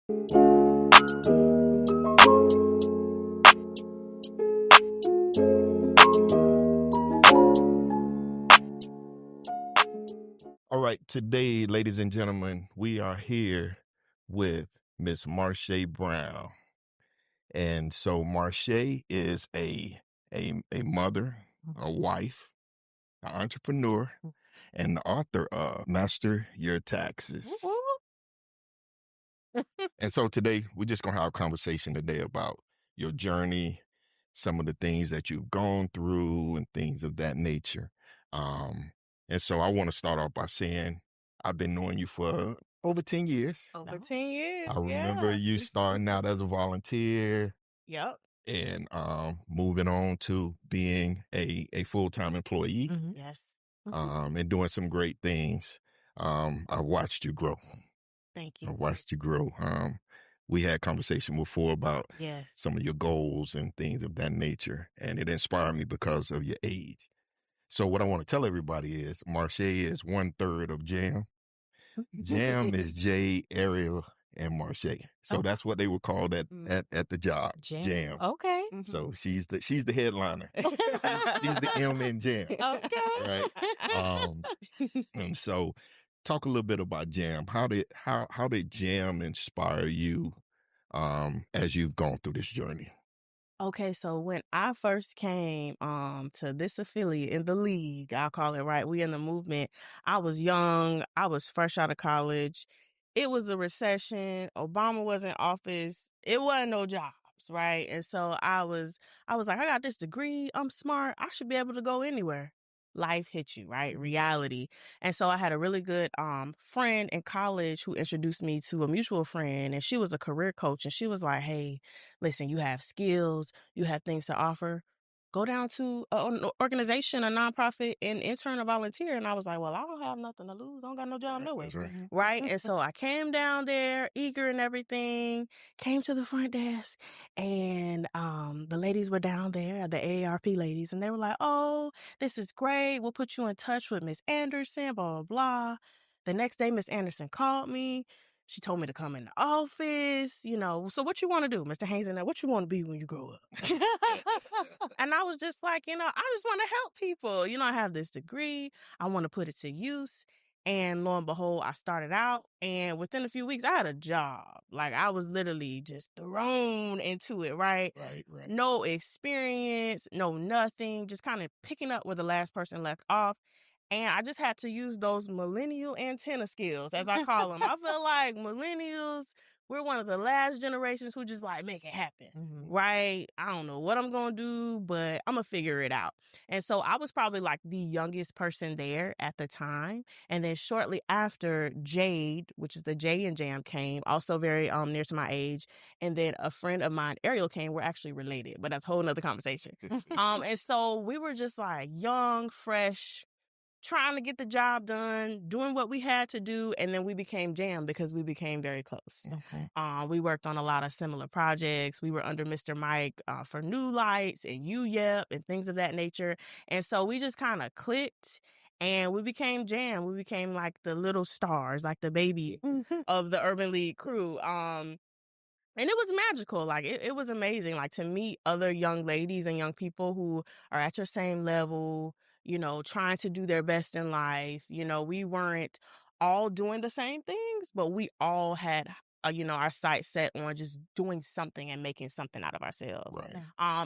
All right, today, ladies and gentlemen, we are here with Miss Marshae Brown. And so Marshae is a mother, a wife, an entrepreneur, and the author of Master Your Taxes. And so today, we're just going to have a conversation today about your journey, some of the things that you've gone through and things of that nature. And so I want to start off by saying I've been knowing you for over 10 years. Over 10 years. I remember you starting out as a volunteer. Yep. And moving on to being a full-time employee. Mm-hmm. Yes. And doing some great things. I watched you grow. Thank you. I watched you grow. We had conversation before about some of your goals and things of that nature, and it inspired me because of your age. So what I want to tell everybody is Marshae is 1/3 of Jam. Jam is Jay, Ariel, and Marshae. So that's what they were called at the job. Jam. Okay. So she's the headliner. she's the M in Jam. Okay. Right. And so talk a little bit about Jam. How did Jam inspire you as you've gone through this journey? Okay, so when I first came to this affiliate in the league, I'll call it, right? We in the movement. I was young. I was fresh out of college. It was the recession. Obama was in office. It wasn't no jobs, right? And so I was like, I got this degree. I'm smart. I should be able to go anywhere. Life hit you, right? Reality. And so I had a really good friend in college who introduced me to a mutual friend, and she was a career coach, and she was like, hey, listen, you have skills, you have things to offer. Go down to an organization, a nonprofit, and intern or volunteer. And I was like, well, I don't have nothing to lose. I don't got no job nowhere. Right. And so I came down there eager and everything, came to the front desk, and the ladies were down there, the AARP ladies, and they were like, oh, this is great. We'll put you in touch with Miss Anderson, blah, blah, blah. The next day, Miss Anderson called me. She told me to come in the office, so what you want to do, Mr. Haynes, and what you want to be when you grow up? And I was just like, I just want to help people. I have this degree. I want to put it to use. And lo and behold, I started out, and within a few weeks, I had a job. Like, I was literally just thrown into it, right? Right. No experience, no nothing, just kind of picking up where the last person left off. And I just had to use those millennial antenna skills, as I call them. I feel like millennials, we're one of the last generations who just like make it happen, right? I don't know what I'm going to do, but I'm going to figure it out. And so I was probably like the youngest person there at the time. And then shortly after, Jade, which is the J and Jam, came, also very near to my age. And then a friend of mine, Ariel, came. We're actually related, but that's a whole nother conversation. And so we were just like young, fresh, trying to get the job done, doing what we had to do, and then we became Jam because we became very close. Okay. We worked on a lot of similar projects. We were under Mr. Mike for New Lights and UYEP and things of that nature. And so we just kind of clicked, and we became Jam. We became like the little stars, like the baby of the Urban League crew. And it was magical. Like, it was amazing, like, to meet other young ladies and young people who are at your same level, trying to do their best in life. We weren't all doing the same things, but we all had, our sights set on just doing something and making something out of ourselves. Right.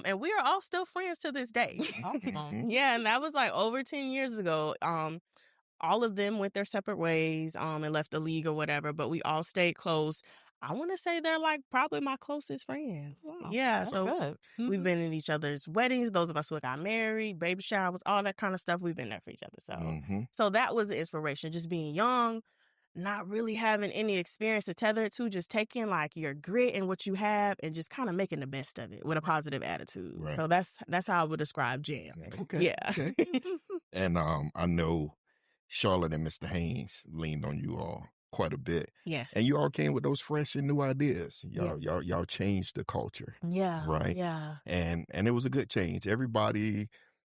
And we are all still friends to this day. Awesome. Yeah, and that was like over 10 years ago. All of them went their separate ways and left the league or whatever, but we all stayed close. I want to say they're like probably my closest friends. Wow, yeah, that's so good. we've been in each other's weddings. Those of us who got married, baby showers, all that kind of stuff. We've been there for each other. So that was the inspiration. Just being young, not really having any experience to tether it to, just taking like your grit and what you have and just kind of making the best of it with a positive attitude. Right. So that's how I would describe Jam. Okay. Yeah. Okay. And I know Charlotte and Mr. Haynes leaned on you all quite a bit. Yes. And you all came with those fresh and new ideas. Y'all changed the culture. Yeah. Right. Yeah. And it was a good change.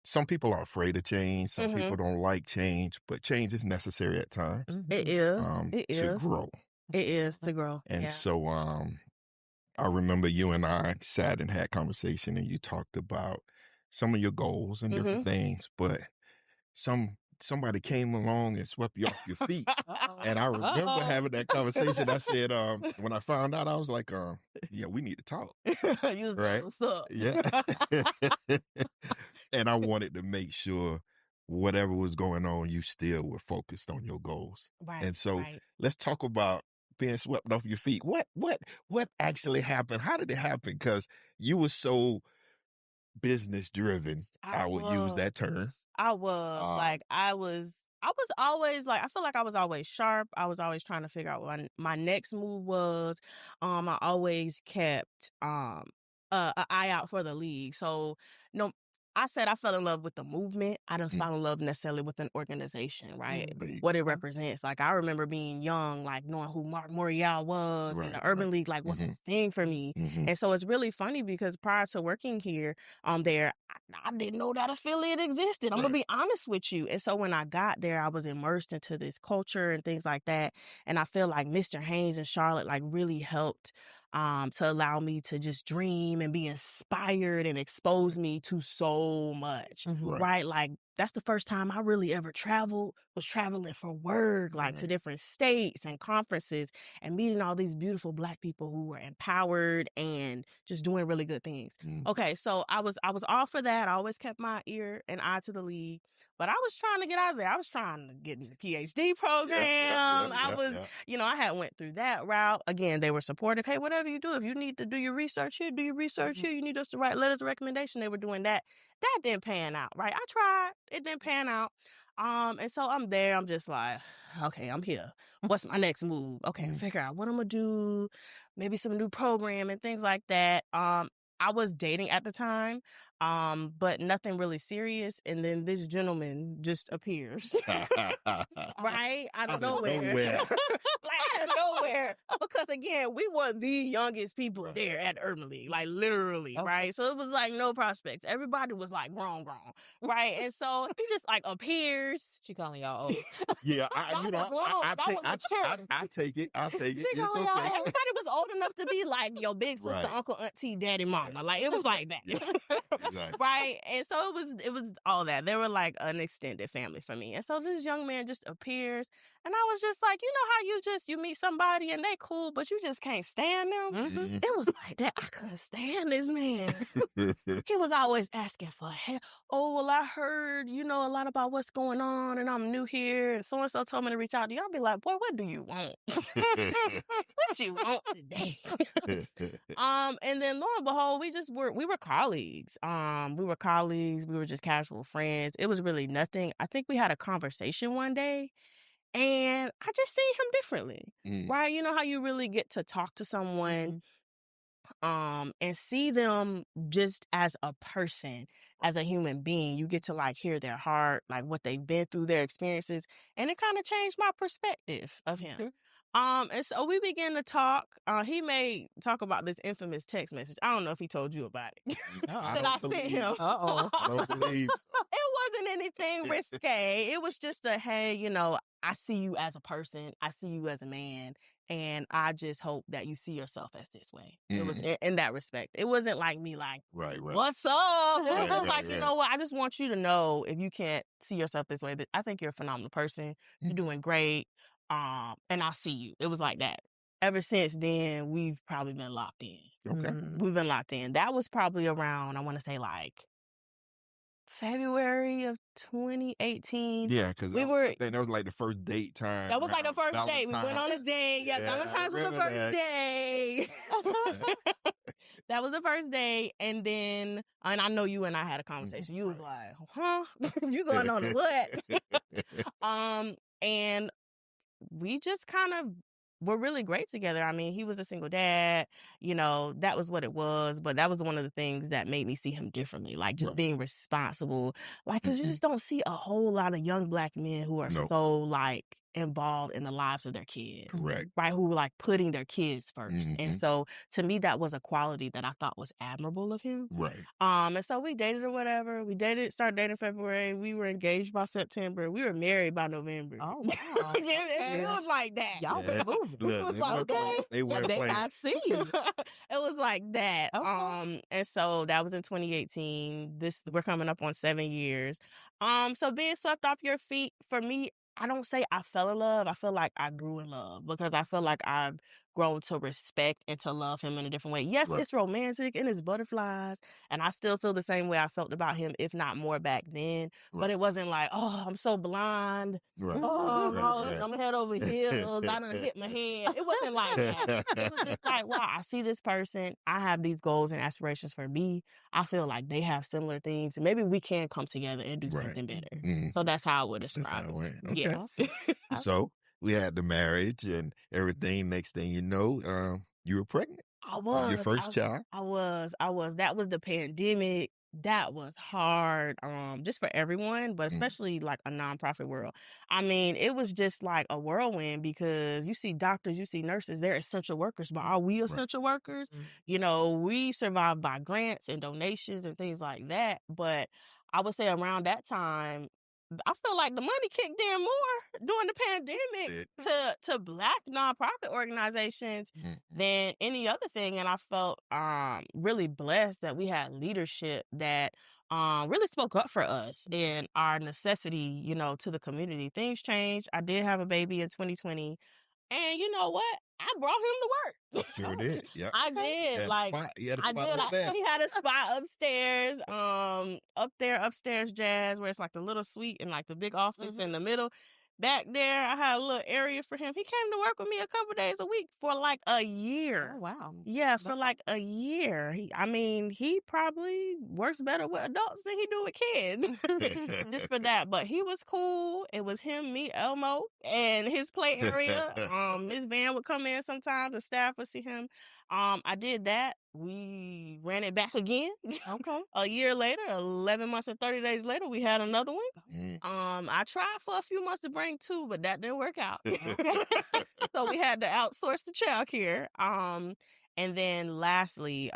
Some people are afraid of change. Some people don't like change, but change is necessary at times. It is. To grow. It is to grow. And Yeah. so I remember you and I sat and had conversation, and you talked about some of your goals and different things, but somebody came along and swept you off your feet. And I remember having that conversation. I said, when I found out, I was like, yeah, we need to talk. You was Right? like, what's up? Yeah. And I wanted to make sure whatever was going on, you still were focused on your goals. Right. And so right. let's talk about being swept off your feet. What actually happened? How did it happen? Because you were so business driven. I would use that term. I was I was always like, I feel like I was always sharp. I was always trying to figure out what my next move was. I always kept an eye out for the league. So no, I said I fell in love with the movement. I didn't fall in love necessarily with an organization, right? What it represents. Like, I remember being young, like knowing who Mark Morial was and the Urban League, like, was a thing for me. And so it's really funny because prior to working here there, I didn't know that affiliate existed. I'm going to be honest with you. And so when I got there, I was immersed into this culture and things like that. And I feel like Mr. Haynes and Charlotte like really helped to allow me to just dream and be inspired and expose me to so much, right? Like, that's the first time I really ever was traveling for work, like to different states and conferences and meeting all these beautiful Black people who were empowered and just doing really good things. Okay, so I was all for that. I always kept my ear and eye to the league, but I was trying to get out of there. I was trying to get into the PhD program. I had went through that route. Again, they were supportive. Hey, whatever you do, if you need to do your research here, do your research here. You need us to write letters of recommendation. They were doing that. That didn't pan out, right? I tried. It didn't pan out. And so I'm there. I'm just like, okay, I'm here. What's my next move? Okay, figure out what I'm gonna do. Maybe some new program and things like that. I was dating at the time, but nothing really serious. And then this gentleman just appears, right? Out of nowhere. Like, out of nowhere. Because again, we were the youngest people there at Urban League, like literally, right? So it was like no prospects. Everybody was like grown, right? And so he just like appears. She calling y'all old. Yeah, I take it. I'll take it. It's okay. Everybody was old enough to be like your big sister, uncle, auntie, daddy, mama. Like, it was like that. Exactly. Right? And so it was all that. They were like an extended family for me. And so this young man just appears, and I was just like, you know how you meet somebody and they cool, but you just can't stand them? It was like that. I couldn't stand this man. He was always asking for help. Oh, well, I heard, a lot about what's going on, and I'm new here, and so-and-so told me to reach out to you. I'll be like, boy, what do you want? What you want today? And then lo and behold, we were colleagues. We were just casual friends. It was really nothing. I think we had a conversation one day, and I just seen him differently, right? You know how you really get to talk to someone and see them just as a person, as a human being. You get to like hear their heart, like what they've been through, their experiences, and it kind of changed my perspective of him. And so we began to talk. He may talk about this infamous text message. I don't know if he told you about it. That I sent him. I don't believe so. It wasn't anything risque. It was just a, hey, I see you as a person. I see you as a man. And I just hope that you see yourself as this way. It was in that respect. It wasn't like me like, what's up? It was just like, you know what? I just want you to know, if you can't see yourself this way, that I think you're a phenomenal person. You're doing great. And I'll see you. It was like that. Ever since then, we've probably been locked in. Okay. We've been locked in. That was probably around, I want to say like February of 2018. Yeah, because I think that was like the first date time. That was like the first date. We went on a date. Yeah, Valentine's was the first day. That was the first day. And then, and I know you and I had a conversation. You was like, huh? You going on to what? And we just kind of were really great together. I mean, he was a single dad, that was what it was. But that was one of the things that made me see him differently, like just being responsible. Like, because you just don't see a whole lot of young Black men who are so like involved in the lives of their kids. Correct. Right? Who were like putting their kids first. And so to me, that was a quality that I thought was admirable of him. Right. And so we dated or whatever. Started dating in February. We were engaged by September. We were married by November. Oh, wow. It was like that. Y'all been moving. It was like, okay. They weren't playing. I see. It was like that. Okay. And so that was in 2018. We're coming up on 7 years. So being swept off your feet, for me, I don't say I fell in love. I feel like I grew in love because I feel like I've grown to respect and to love him in a different way. Yes, Right. it's romantic and it's butterflies, and I still feel the same way I felt about him, if not more back then. Right. But it wasn't like, oh, I'm so blind. Right. Oh, I'm head over heels. I done hit my head. It wasn't like that. It was just like, wow, I see this person. I have these goals and aspirations for me. I feel like they have similar things. Maybe we can come together and do something better. So that's how I would describe it. Okay. Yeah. Awesome. So we had the marriage and everything. Next thing you know, you were pregnant. I was. Your first child? I was. That was the pandemic. That was hard, just for everyone, but especially like a nonprofit world. I mean, it was just like a whirlwind because you see doctors, you see nurses, they're essential workers, but are we essential workers? You know, we survive by grants and donations and things like that. But I would say around that time, I feel like the money kicked in more during the pandemic to Black nonprofit organizations than any other thing. And I felt really blessed that we had leadership that really spoke up for us and our necessity, you know, to the community. Things changed. I did have a baby in 2020. And you know what? I brought him to work. Sure did. Yeah. I did. Like, I did. He had a spot upstairs, upstairs jazz, where it's like the little suite and like the big office in the middle. Back there, I had a little area for him. He came to work with me a couple days a week for like a year. Oh, wow. Yeah, for like a year. He probably works better with adults than he do with kids. Just for that. But he was cool. It was him, me, Elmo, and his play area. His van would come in sometimes. The staff would see him. I did that. We ran it back again. Okay. A year later, 11 months and 30 days later, we had another one. I tried for a few months to bring 2, but that didn't work out. So we had to outsource the childcare. And then lastly,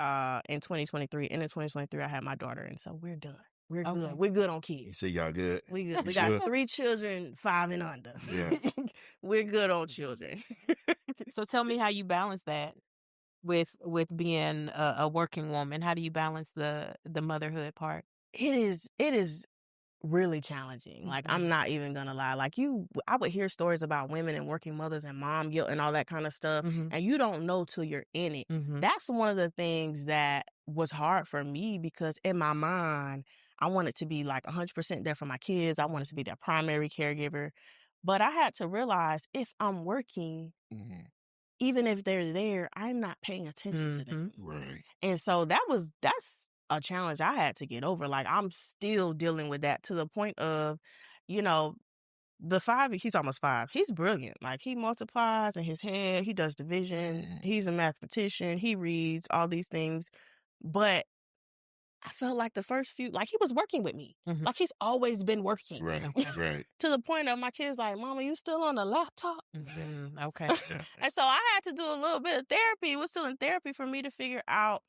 in 2023, I had my daughter, and so we're done. We're good. We're good on kids. You see, y'all good. We good. We got 3 children, 5 and under. Yeah. We're good on children. So tell me how you balance that with being a working woman. How do you balance the motherhood part? It is really challenging. Like, I'm not even gonna lie. Like, I would hear stories about women and working mothers and mom guilt and all that kind of stuff, and you don't know till you're in it. That's one of the things that was hard for me because in my mind, I wanted to be like 100% there for my kids. I wanted to be their primary caregiver. But I had to realize if I'm working, even if they're there, I'm not paying attention to them. Right. And so that's a challenge I had to get over. Like, I'm still dealing with that to the point of, you know, he's almost 5. He's brilliant. Like, he multiplies in his head. He does division. He's a mathematician. He reads all these things. But I felt like the first few, like, he was working with me. Like, he's always been working. Right. Right. To the point of my kids like, Mama, you still on the laptop? Okay. And so I had to do a little bit of therapy. It was still in therapy for me to figure out,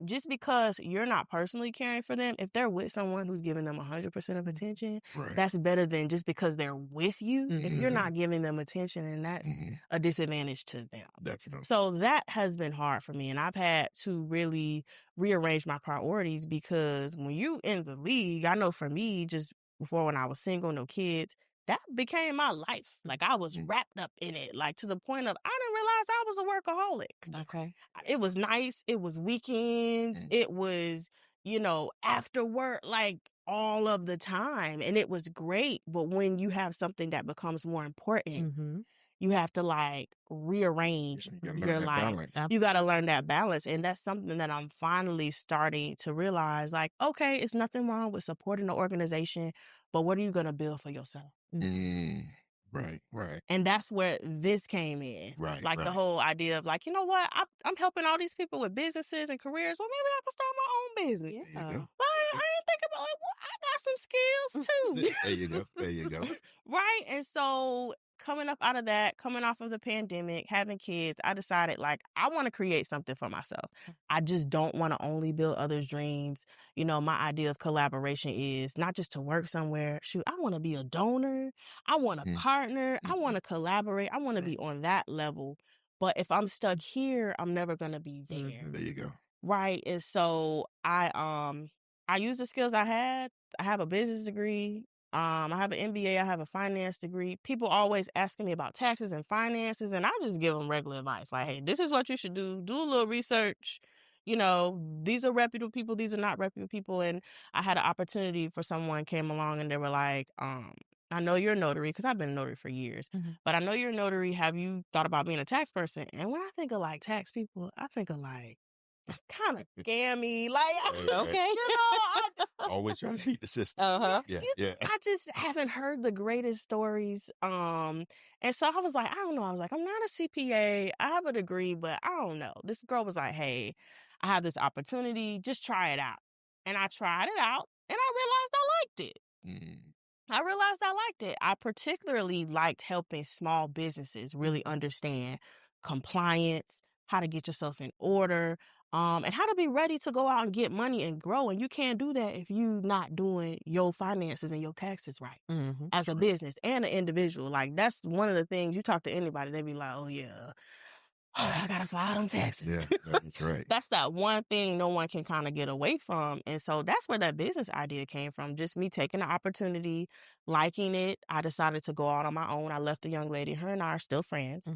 just because you're not personally caring for them, if they're with someone who's giving them 100% of attention, that's better than just because they're with you. If you're not giving them attention, and that's a disadvantage to them. Definitely. So that has been hard for me. And I've had to really rearrange my priorities because when you in the league, I know for me, just before when I was single, no kids, that became my life. Like, I was wrapped up in it, like to the point of I didn't realize I was a workaholic. Okay. It was nice. It was weekends. It was, you know, after work, like all of the time. And it was great. But when you have something that becomes more important, you have to like rearrange your life. You got to learn that balance. And that's something that I'm finally starting to realize, like, okay, it's nothing wrong with supporting the organization, but what are you going to build for yourself? Right, right. And that's where this came in. Right, like right. the whole idea of like, you know what? I'm helping all these people with businesses and careers. Well, maybe I can start my own business. Yeah. There you go. I didn't think about like, well, I got some skills too. There you go. There you go. Right. And so coming up out of that, coming off of the pandemic, having kids, I decided like I want to create something for myself. I just don't want to only build others' dreams. You know, my idea of collaboration is not just to work somewhere. Shoot, I want to be a donor. I want to partner. I want to collaborate. I want to be on that level. But if I'm stuck here, I'm never going to be there. There you go. Right. And so I use the skills I had. I have a business degree. I have an MBA. I have a finance degree. People always asking me about taxes and finances, and I just give them regular advice. Like, hey, this is what you should do. Do a little research. You know, these are reputable people. These are not reputable people. And I had an opportunity for someone came along and they were like, I know you're a notary because I've been a notary for years, but I know you're a notary. Have you thought about being a tax person? And when I think of like tax people, I think of like, kind of scammy, like Okay. you know, always trying to beat the system. Yeah. I just haven't heard the greatest stories. And so I was like, I don't know. I was like, I'm not a CPA. I have a degree, but I don't know. This girl was like, hey, I have this opportunity. Just try it out. And I tried it out, and I realized I liked it. I realized I liked it. I particularly liked helping small businesses really understand compliance, how to get yourself in order, and how to be ready to go out and get money and grow. And you can't do that if you're not doing your finances and your taxes right as a business and an individual. Like, that's one of the things you talk to anybody, they be like, oh, yeah. I gotta file them taxes. Yeah, that's right. That's that one thing no one can kind of get away from. And so that's where that business idea came from. Just me taking the opportunity, liking it. I decided to go out on my own. I left the young lady. Her and I are still friends.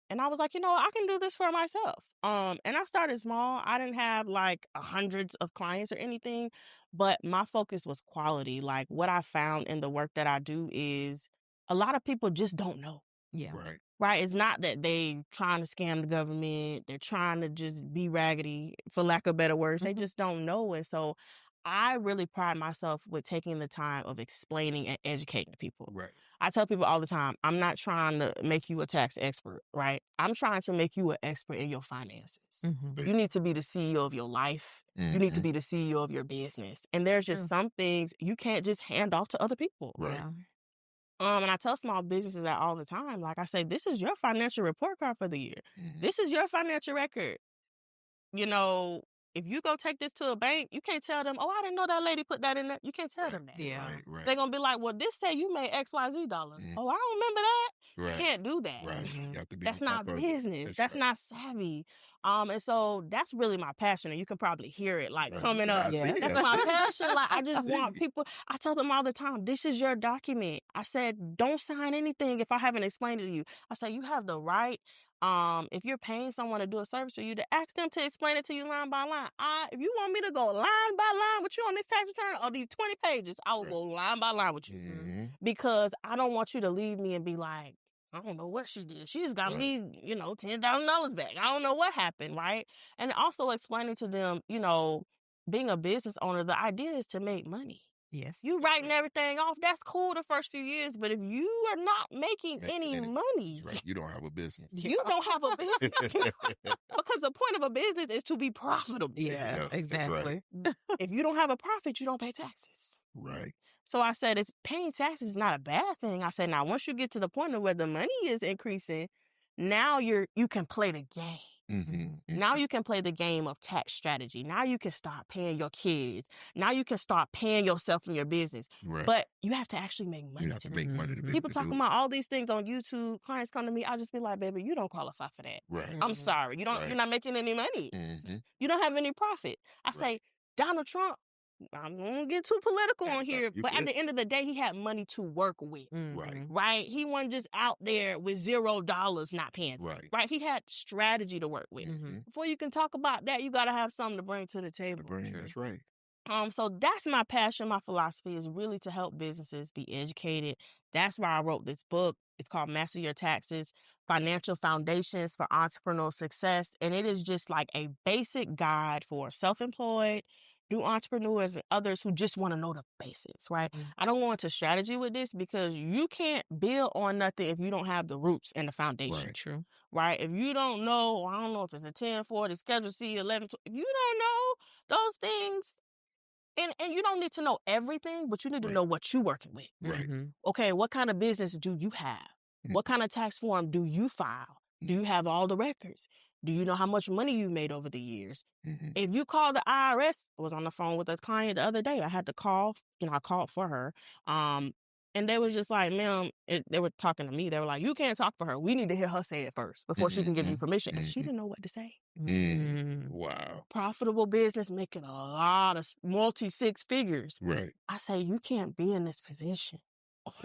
And I was like, you know, I can do this for myself. And I started small. I didn't have like hundreds of clients or anything, but my focus was quality. Like, what I found in the work that I do is a lot of people just don't know. Yeah. Right. It's not that they trying to scam the government. They're trying to just be raggedy, for lack of better words. They just don't know. And so I really pride myself with taking the time of explaining and educating people. Right. I tell people all the time, I'm not trying to make you a tax expert, right? I'm trying to make you an expert in your finances. You need to be the CEO of your life. You need to be the CEO of your business. And there's just some things you can't just hand off to other people. Right. Yeah. And I tell small businesses that all the time. Like I say, this is your financial report card for the year. This is your financial record. You know, if you go take this to a bank, you can't tell them, oh, I didn't know that lady put that in there. You can't tell them that. Yeah. Right. They're going to be like, well, this say you made XYZ dollars. Oh, I don't remember that. Right. You can't do that. Right. You have to be That's on top not of it. business. That's right. not savvy. And so that's really my passion. And you can probably hear it like coming up. Yeah. That's my passion. Like, I just want people, I tell them all the time, this is your document. I said, don't sign anything if I haven't explained it to you. I say, you have the right. If you're paying someone to do a service for you, to ask them to explain it to you line by line. If you want me to go line by line with you on this tax return or these 20 pages, I will go line by line with you. Because I don't want you to leave me and be like, I don't know what she did. She just got me, you know, $10,000 back. I don't know what happened, right? And also explaining to them, you know, being a business owner, the idea is to make money. Yes. You writing everything off, that's cool the first few years, but if you are not making any money, you don't have a business. You don't have a business. Because the point of a business is to be profitable. Yeah, exactly. If you don't have a profit, you don't pay taxes. Right. So I said, paying taxes is not a bad thing. I said, now, once you get to the point of where the money is increasing, now you can play the game. Now you can play the game of tax strategy. Now you can start paying your kids. Now you can start paying yourself in your business. Right. But you have to actually make money. You have to make money to be People able to talking about all these things on YouTube. Clients come to me. I just be like, baby, you don't qualify for that. Right. I'm sorry. You're not making any money. You don't have any profit. I say, Donald Trump, I'm going to get too political on here, but at the end of the day, he had money to work with. Right? He wasn't just out there with $0 not paying tax. Right? He had strategy to work with. Before you can talk about that, you got to have something to bring to the table. That's right. So that's my passion. My philosophy is really to help businesses be educated. That's why I wrote this book. It's called Master Your Taxes, Financial Foundations for Entrepreneurial Success. And it is just like a basic guide for self-employed, new entrepreneurs, and others who just want to know the basics, right? I don't go into strategy with this because you can't build on nothing if you don't have the roots and the foundation. True. Right? If you don't know, I don't know if it's a 1040, Schedule C, 11, if you don't know those things, And you don't need to know everything, but you need to Right. know what you're working with. Right. Okay, what kind of business do you have? What kind of tax form do you file? Do you have all the records? Do you know how much money you made over the years? If you call the IRS, I was on the phone with a client the other day. I had to call, I called for her. And they was just like, ma'am, they were talking to me. They were like, you can't talk for her. We need to hear her say it first before she can give you permission. And she didn't know what to say. Wow. Profitable business, making a lot of multi-six figures. Right. I say, you can't be in this position.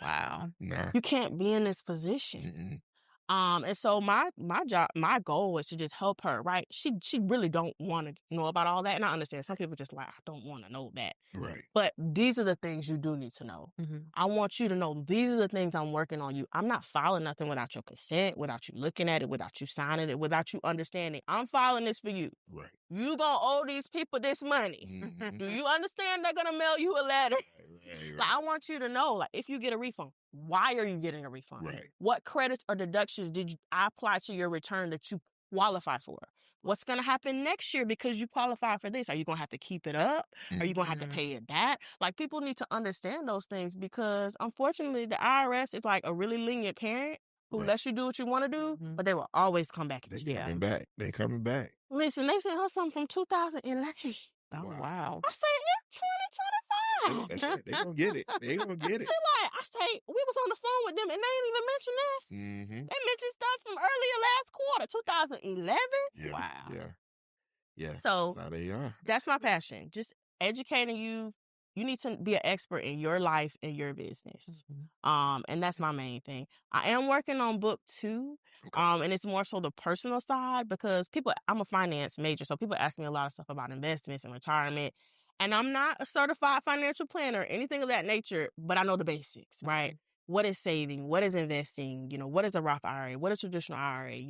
Wow. Nah. You can't be in this position. And so my goal was to just help her, right? She really don't want to know about all that. And I understand some people just like, I don't want to know that. Right. But these are the things you do need to know. I want you to know these are the things I'm working on you. I'm not filing nothing without your consent, without you looking at it, without you signing it, without you understanding. I'm filing this for you. Right. You gonna owe these people this money. Do you understand they're gonna mail you a letter? Right. Like, I want you to know, like, if you get a refund, why are you getting a refund? Right. What credits or deductions did I apply to your return that you qualify for? What's going to happen next year because you qualify for this? Are you going to have to keep it up? Are you going to have to pay it back? Like, people need to understand those things because, unfortunately, the IRS is like a really lenient parent who lets you do what you want to do, but they will always come back at you. Coming back. They coming back. Listen, they sent her something from 2011. Oh, wow. I said, it's 2025. That's right. They gonna get it. They gonna get it. She like, I say, we was on the phone with them and they didn't even mention this. They mentioned stuff from earlier last quarter, 2011. Yeah. Wow. Yeah. So that's how they are. That's my passion. Just educating you. You need to be an expert in your life and your business. And that's my main thing. I am working on book 2. And it's more so the personal side because I'm a finance major. So people ask me a lot of stuff about investments and retirement. And I'm not a certified financial planner or anything of that nature, but I know the basics, right? What is saving? What is investing? What is a Roth IRA? What is traditional IRA?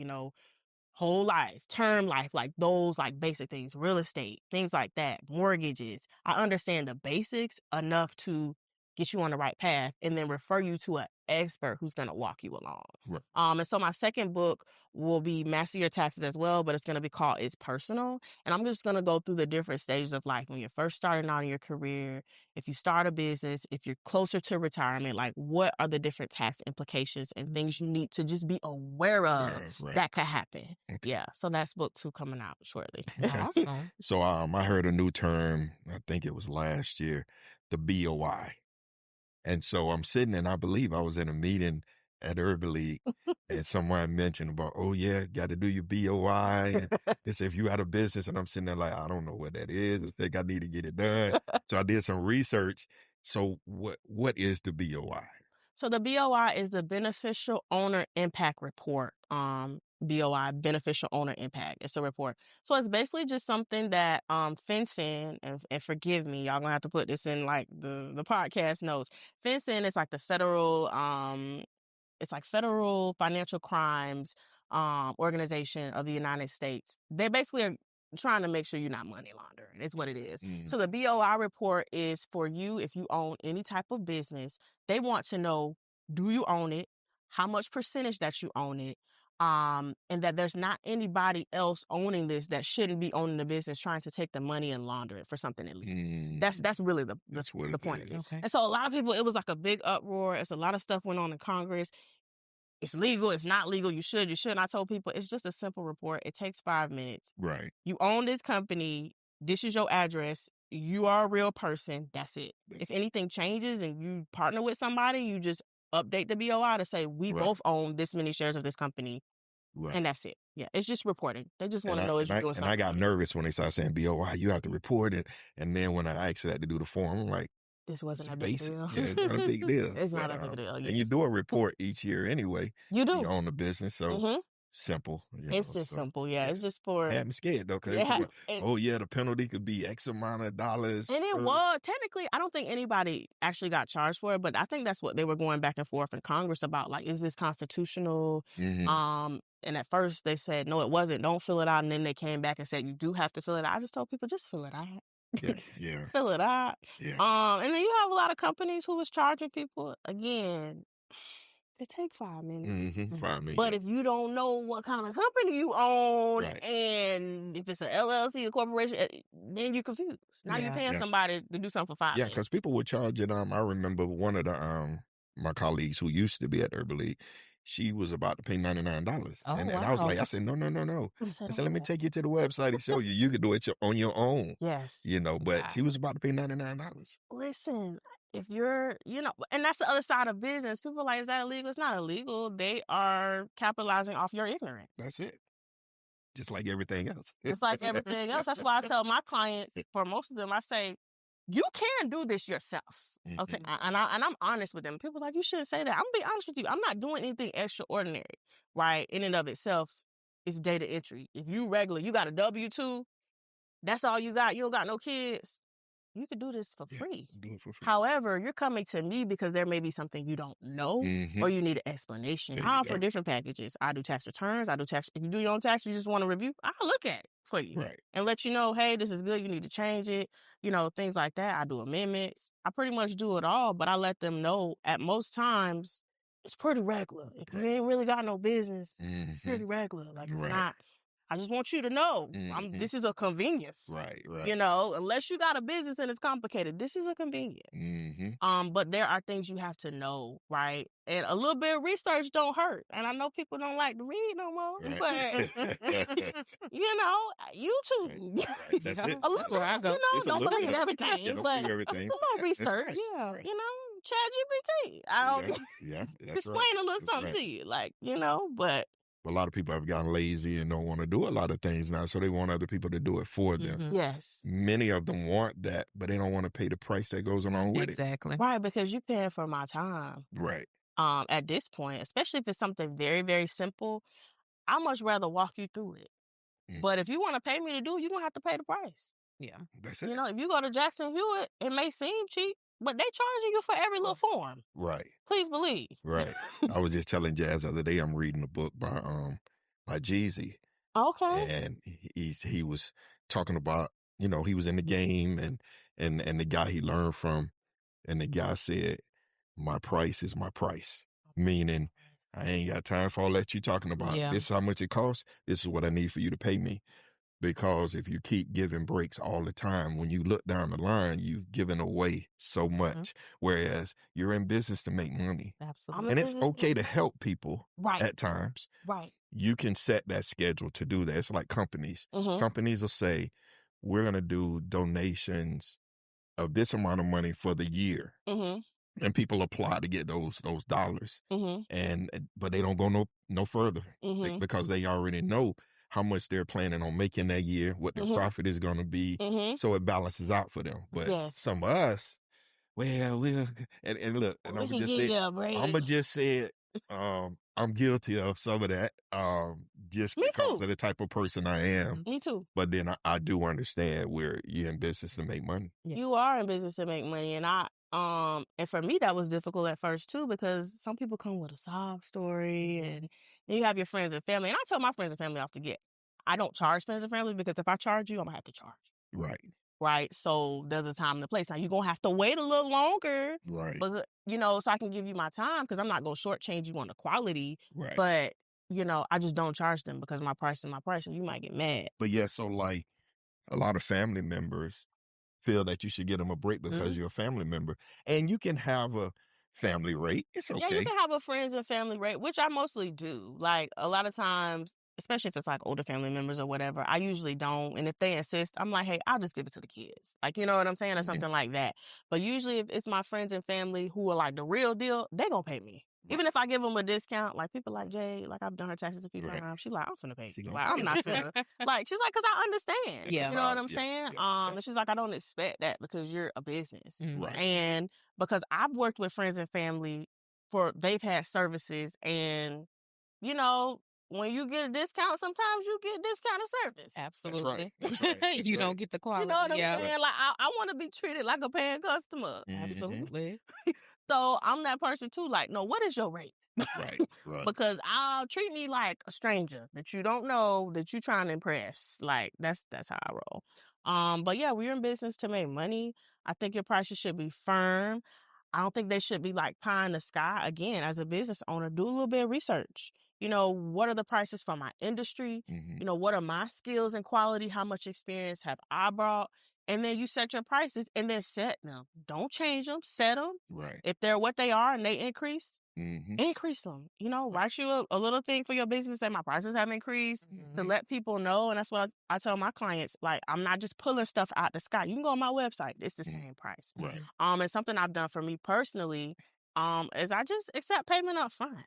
Whole life, term life, like those like basic things, real estate, things like that, mortgages. I understand the basics enough to get you on the right path and then refer you to an expert who's going to walk you along. Right. And so my second book will be Master Your Taxes as well, but it's going to be called It's Personal. And I'm just going to go through the different stages of life when you're first starting out in your career, if you start a business, if you're closer to retirement, like what are the different tax implications and things you need to just be aware of that could happen. Okay. Yeah. So that's book 2 coming out shortly. Awesome. So I heard a new term, I think it was last year, the BOI. And so I'm sitting and I believe I was in a meeting at Urban League and someone mentioned about, oh yeah, got to do your BOI. And they said, if you out of business, and I'm sitting there like, I don't know what that is. I think I need to get it done. So I did some research. So what is the BOI? So the BOI is the Beneficial Owner Impact Report. BOI, Beneficial Owner Impact. It's a report. So it's basically just something that FinCEN, and forgive me, y'all gonna have to put this in like the podcast notes. FinCEN is like the federal federal financial crimes organization of the United States. They basically are trying to make sure you're not money laundering. It's what it is. So the BOI report is for you if you own any type of business. They want to know, do you own it? How much percentage that you own it? And that there's not anybody else owning this that shouldn't be owning the business trying to take the money and launder it for something illegal. That's really the point of it. Okay. And so a lot of people, it was like a big uproar. It's a lot of stuff went on in Congress. It's legal. It's not legal. You should. I told people it's just a simple report. It takes 5 minutes. Right. You own this company. This is your address. You are a real person. That's it. If anything changes and you partner with somebody, you just update the BOI to say we both own this many shares of this company. Right. And that's it. Yeah, it's just reporting. They just want to know if you're doing something. And I got nervous when they started saying BOI, you have to report it. And then when I actually had to do the form, I'm like, this wasn't a big deal. Yeah, it's not a big deal. It's not a big deal. Yeah. And you do a report each year anyway. You do. You own the business, so simple. It's just simple. Yeah, it's just for. I had me scared though, because the penalty could be X amount of dollars. And it was technically, I don't think anybody actually got charged for it, but I think that's what they were going back and forth in Congress about. Like, is this constitutional? And at first they said no, it wasn't. Don't fill it out. And then they came back and said you do have to fill it out. I just told people just fill it out. Yeah. Fill it out. Yeah. And then you have a lot of companies who was charging people. Again, It take 5 minutes. Mm-hmm. 5 minutes. But if you don't know what kind of company you own, and if it's an LLC, a corporation, then you're confused. Now you're paying somebody to do something for 5 minutes. Yeah, because people would charge it. I remember one of the my colleagues who used to be at Herbal League, she was about to pay $99. Oh, and wow. I was like, I said, no. I said, let me take you to the website and show you. You can do it on your own. Yes. You know, but she was about to pay $99. Listen, if you're, and that's the other side of business. People are like, is that illegal? It's not illegal. They are capitalizing off your ignorance. That's it. Just like everything else. Just like everything else. That's why I tell my clients, for most of them, I say, you can do this yourself. Okay. And I'm honest with them. People are like, you shouldn't say that. I'm gonna be honest with you. I'm not doing anything extraordinary, right? In and of itself, it's data entry. If you regular, you got a W-2, that's all you got. You don't got no kids. You could do this for free. Do it for free. However, you're coming to me because there may be something you don't know or you need an explanation. I offer different packages. I do tax returns. If you do your own tax, you just want a review, I'll look at it for you and let you know, hey, this is good. You need to change it. Things like that. I do amendments. I pretty much do it all, but I let them know at most times it's pretty regular. If you ain't really got no business, it's pretty regular. Like it's not. I just want you to know, this is a convenience. Right. Unless you got a business and it's complicated, this is a convenience. But there are things you have to know, right? And a little bit of research don't hurt. And I know people don't like to read no more, but YouTube. Right. That's it. A little, where I go. Don't believe everything, don't but believe everything. it's a little research. Right. ChatGPT. I'll that's explain a little something to you, but. A lot of people have gotten lazy and don't want to do a lot of things now, so they want other people to do it for them. Yes. Many of them want that, but they don't want to pay the price that goes along with it. Exactly. Right, because you're paying for my time. Right. At this point, especially if it's something very, very simple, I'd much rather walk you through it. But if you want to pay me to do it, you're going to have to pay the price. Yeah. That's it. If you go to Jackson Hewitt, it may seem cheap, but they charging you for every little form. Right. Please believe. Right. I was just telling Jazz the other day, I'm reading a book by Jeezy. Okay. And he was talking about, he was in the game and the guy he learned from, and the guy said, my price is my price. Meaning, I ain't got time for all that you talking about. This is how much it costs. This is what I need for you to pay me. Because if you keep giving breaks all the time, when you look down the line, you've given away so much. Whereas you're in business to make money. Absolutely. And it's okay to help people at times. Right. You can set that schedule to do that. It's like companies. Companies will say, we're going to do donations of this amount of money for the year. And people apply to get those dollars. But they don't go no further because they already know how much they're planning on making that year, what their profit is going to be. So it balances out for them. But some of us, and look, and I'm going to just say it. I'm guilty of some of that, just because of the type of person I am. Me too. But then I do understand where you're in business to make money. You are in business to make money, and and for me that was difficult at first too, because some people come with a sob story, and then you have your friends and family. And I tell my friends and family off the get, I don't charge friends and family, because if I charge you, I'm gonna have to charge. Right. So there's a time and a place. Now you're going to have to wait a little longer. Right. But, so I can give you my time, because I'm not going to shortchange you on the quality. Right. But, I just don't charge them because my price is my price, and you might get mad. But yeah, so like a lot of family members feel that you should give them a break because you're a family member. And you can have a family rate. It's okay. Yeah, you can have a friends and family rate, which I mostly do. Like a lot of times, especially if it's like older family members or whatever, I usually don't. And if they insist, I'm like, hey, I'll just give it to the kids. Like, you know what I'm saying? Or something like that. But usually if it's my friends and family who are like the real deal, they gonna pay me. Even if I give them a discount, like people like Jay, like I've done her taxes a few times. She's like, I'm finna pay you. Like, I'm not finna. Like, she's like, because I understand. Yeah. You know what I'm saying? And she's like, I don't expect that because you're a business. Right. And because I've worked with friends and family they've had services, and, when you get a discount, sometimes you get discounted service. Absolutely. That's right. You don't get the quality. You know what I'm saying? Like, I want to be treated like a paying customer. Absolutely. So I'm that person too. Like, no, what is your rate? Right. Because I'll treat me like a stranger that you don't know, that you're trying to impress. Like, that's how I roll. But yeah, we're in business to make money. I think your prices should be firm. I don't think they should be like pie in the sky. Again, as a business owner, do a little bit of research. You know, what are the prices for my industry? You know, what are my skills and quality? How much experience have I brought? And then you set your prices and then set them. Don't change them, set them. Right. If they're what they are and they increase, increase them. You know, write you a little thing for your business, say my prices have increased, to let people know. And that's what I tell my clients. Like, I'm not just pulling stuff out the sky. You can go on my website. It's the same price. Right. And something I've done for me personally is I just accept payment up front.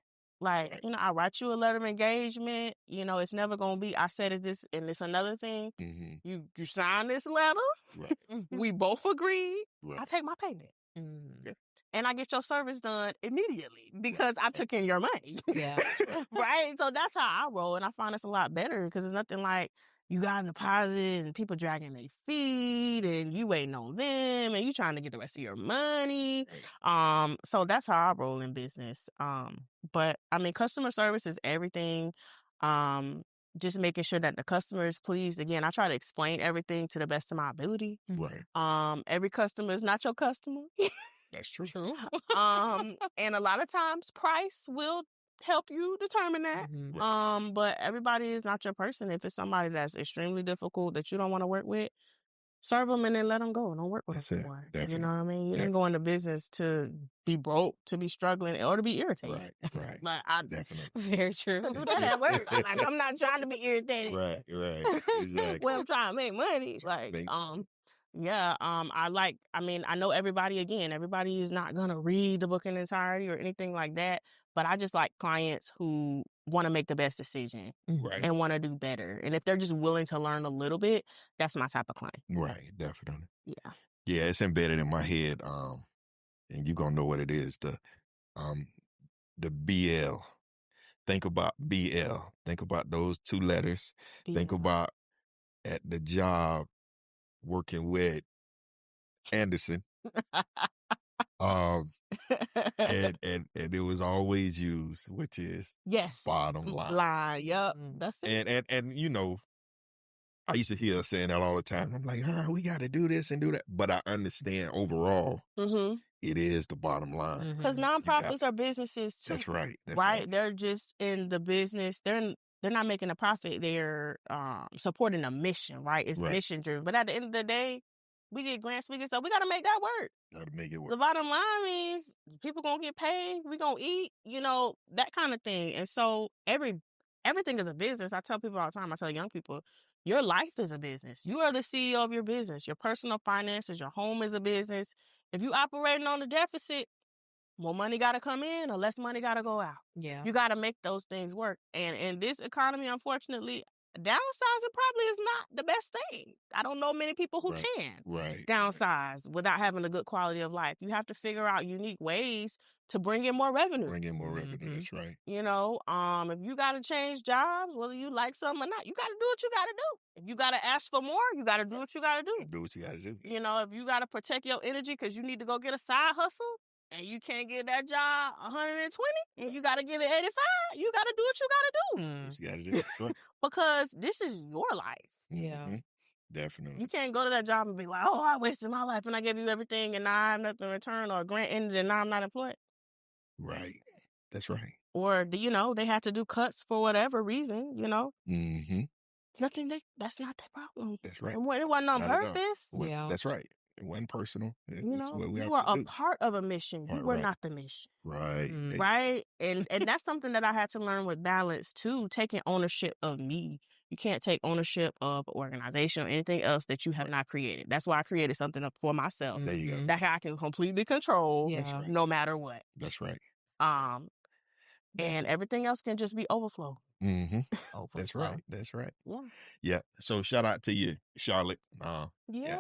Like, you know, I write you a letter of engagement. You know, it's never going to be, I said, is this, and it's another thing. You sign this letter. Right. We both agree. Right. I take my payment. Yeah. And I get your service done immediately because I took in your money. Yeah. Right? So that's how I roll. And I find it's a lot better because it's nothing like you got a deposit and people dragging their feet and you waiting on them and you trying to get the rest of your money. Right. So that's how I roll in business. But I mean, customer service is everything. Just making sure that the customer is pleased. Again, I try to explain everything to the best of my ability. Right. Every customer is not your customer. That's true. And a lot of times price will help you determine that. But everybody is not your person. If it's somebody that's extremely difficult that you don't want to work with, serve them and then let them go. Don't work with them anymore. You know what I mean? You didn't go into business to be broke, to be struggling, or to be irritated. Right. Like, Definitely. Very true. do that at work. Like, I'm not trying to be irritated. Right. Exactly. Well, I'm trying to make money. Like, yeah, I know everybody is not going to read the book in entirety or anything like that, but I just like clients who want to make the best decision and want to do better. And if they're just willing to learn a little bit, that's my type of client. Right, definitely. Yeah. Yeah, it's embedded in my head, and you're going to know what it is, the BL. Think about BL. Think about those two letters. BL. Think about at the job working with Anderson. And it was always used, which is bottom line. Yep. That's it. And you know, I used to hear her saying that all the time. I'm like, we got to do this and do that. But I understand overall, it is the bottom line. Because nonprofits are businesses too. That's right. Right? They're just in the business. They're not making a profit. They're supporting a mission, right? It's mission driven. But at the end of the day, we get grants, we get stuff. We got to make that work. Got to make it work. The bottom line means people going to get paid. We going to eat, you know, that kind of thing. And so everything is a business. I tell people all the time, I tell young people, your life is a business. You are the CEO of your business. Your personal finances, your home is a business. If you operating on a deficit, more money got to come in or less money got to go out. Yeah. You got to make those things work. And in this economy, unfortunately, downsizing probably is not the best thing. I don't know many people who can downsize without having a good quality of life. You have to figure out unique ways to bring in more revenue. That's right. You know, if you got to change jobs, whether you like something or not, you got to do what you got to do. If you got to ask for more, you got to do what you got to do. Do what you got to do. You know, if you got to protect your energy because you need to go get a side hustle, and you can't get that job 120, and you got to give it 85, you got to do what you got to do. What you got to do. Because this is your life. Yeah. Definitely. You can't go to that job and be like, I wasted my life and I gave you everything and now I have nothing in return, or a grant ended and now I'm not employed. Right. That's right. Or, you know, they had to do cuts for whatever reason, you know. It's nothing, that's not their problem. That's right. It wasn't on purpose. Yeah. That's right. It wasn't personal. You know, you are a part of a mission. You were not the mission. Right. Right? And that's something that I had to learn with balance too, taking ownership of me. You can't take ownership of organization or anything else that you have not created. That's why I created something for myself There you go. that I can completely control no matter what. That's right. And everything else can just be overflow. Overflow. That's right. Yeah. Yeah. So shout out to you, Charlotte. Yeah.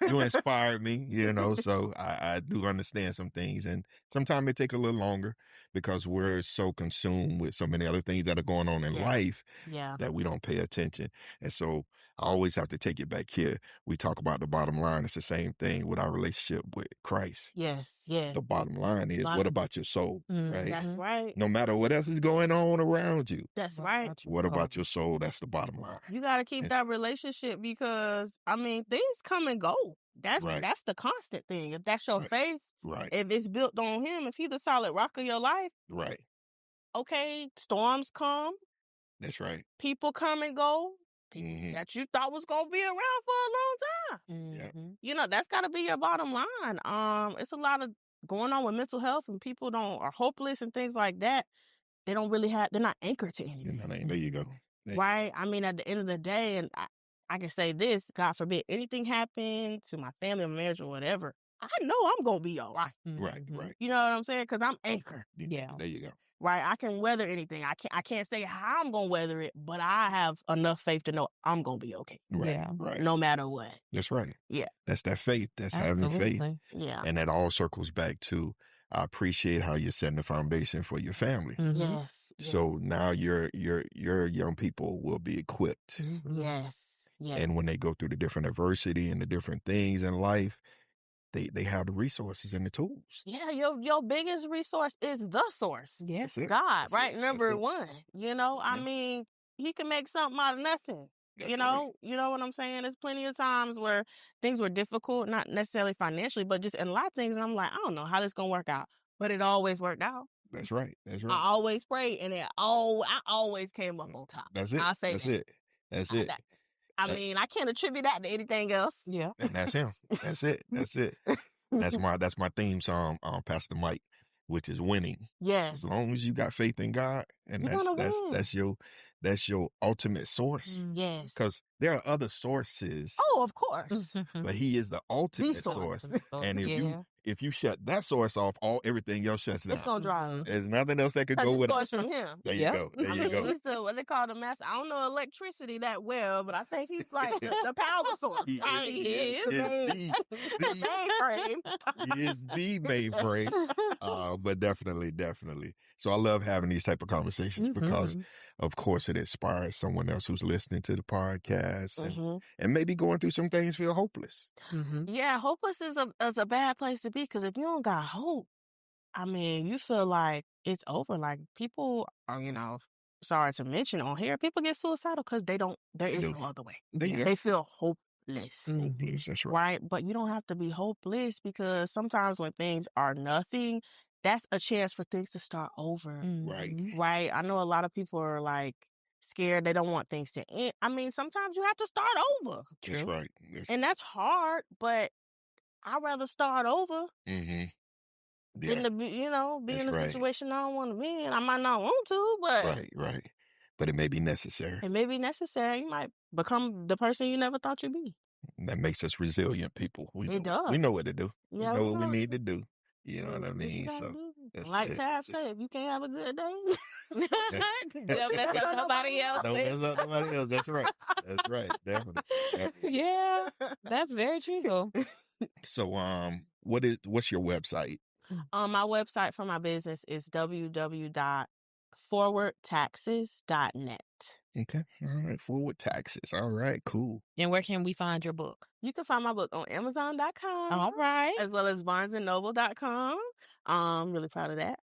You inspired me, you know, so I do understand some things. And sometimes it takes a little longer because we're so consumed with so many other things that are going on in life that we don't pay attention. And so I always have to take it back here. We talk about the bottom line. It's the same thing with our relationship with Christ. Yes, yes. The bottom line is, what about your soul, right? That's right. No matter what else is going on around you. That's right. What about your soul? That's the bottom line. You got to keep that relationship because, I mean, things come and go. That's the constant thing. If that's your faith, if it's built on him, if he's the solid rock of your life, okay, storms come. That's right. People come and go. People that you thought was going to be around for a long time. You know, that's got to be your bottom line. It's a lot of going on with mental health, and people are hopeless and things like that. They don't really they're not anchored to anything. There you go. Right? I mean, at the end of the day, and I can say this, God forbid anything happen to my family or marriage or whatever, I know I'm going to be all right. Right. You know what I'm saying? Because I'm anchored. Yeah. There you go. Right? I can weather anything. I can't say how I'm going to weather it, but I have enough faith to know I'm going to be okay. Right. No matter what. That's right. Yeah. That's that faith. That's having faith. Yeah. And that all circles back to, I appreciate how you're setting the foundation for your family. Yes. So now your young people will be equipped. Yes. And when they go through the different adversity and the different things in life, they have the resources and the tools. Yeah, your biggest resource is the source. Yes. God, right? Number one. You know, I mean, he can make something out of nothing. You know what I'm saying? There's plenty of times where things were difficult, not necessarily financially, but just in a lot of things. And I'm like, I don't know how this going to work out. But it always worked out. That's right. I always prayed, and I always came up on top. That's it. I'll say That's it. I mean, I can't attribute that to anything else. Yeah. And that's him. That's it. That's my theme song, Pastor Mike, which is winning. Yes. As long as you got faith in God, and that's your ultimate source. Yes. Because there are other sources. Oh, of course. But he is the ultimate source. And if you shut that source off, everything else shuts down. It's gonna dry. There's nothing else that could go with it. From him. There you go. There you go. He's what they call the master. I don't know electricity that well, but I think he's like the power source. He is the mainframe. He is the mainframe. But definitely. So I love having these type of conversations because, of course, it inspires someone else who's listening to the podcast and maybe going through some things, feel hopeless. Yeah, hopeless is a bad place to be, because if you don't got hope, I mean, you feel like it's over. Like, people are, sorry to mention on here, people get suicidal because there is no other way. They feel hopeless. Hopeless, that's right. Right? But you don't have to be hopeless, because sometimes when things are nothing, that's a chance for things to start over. Right? I know a lot of people are like scared. They don't want things to end. I mean, sometimes you have to start over. That's right. And that's hard, but I'd rather start over than to be in a situation I don't want to be in. I might not want to, but right. But it may be necessary. It may be necessary. You might become the person you never thought you'd be. And that makes us resilient people. It does. We know what to do. Yeah, we know what we need to do. You know what I mean? So like Tab said, if you can't have a good day, don't mess up nobody else. Don't mess up nobody else. That's right. Definitely. Yeah, that's very true. So, what's your website? My website for my business is www.forwardtaxes.net. Okay. All right. Forward Taxes. All right. Cool. And where can we find your book? You can find my book on Amazon.com. All right. As well as BarnesandNoble.com. I'm really proud of that.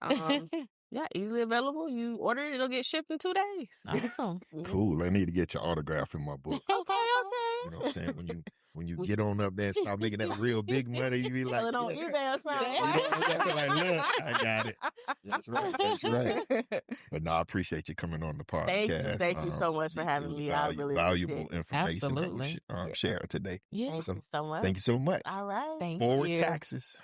Yeah, easily available. You order it, it'll get shipped in 2 days. Awesome. Cool. I need to get your autograph in my book. Okay. You know what I'm saying? When you get on up there and start making that real big money, you be like, it on eBay or something. Like, look, I got it. That's right. But no, I appreciate you coming on the podcast. Thank you so much for having me. I really valuable information Absolutely. share today. Yeah. Thank you so much. Thank you so much. All right. Thank Forward you. Taxes.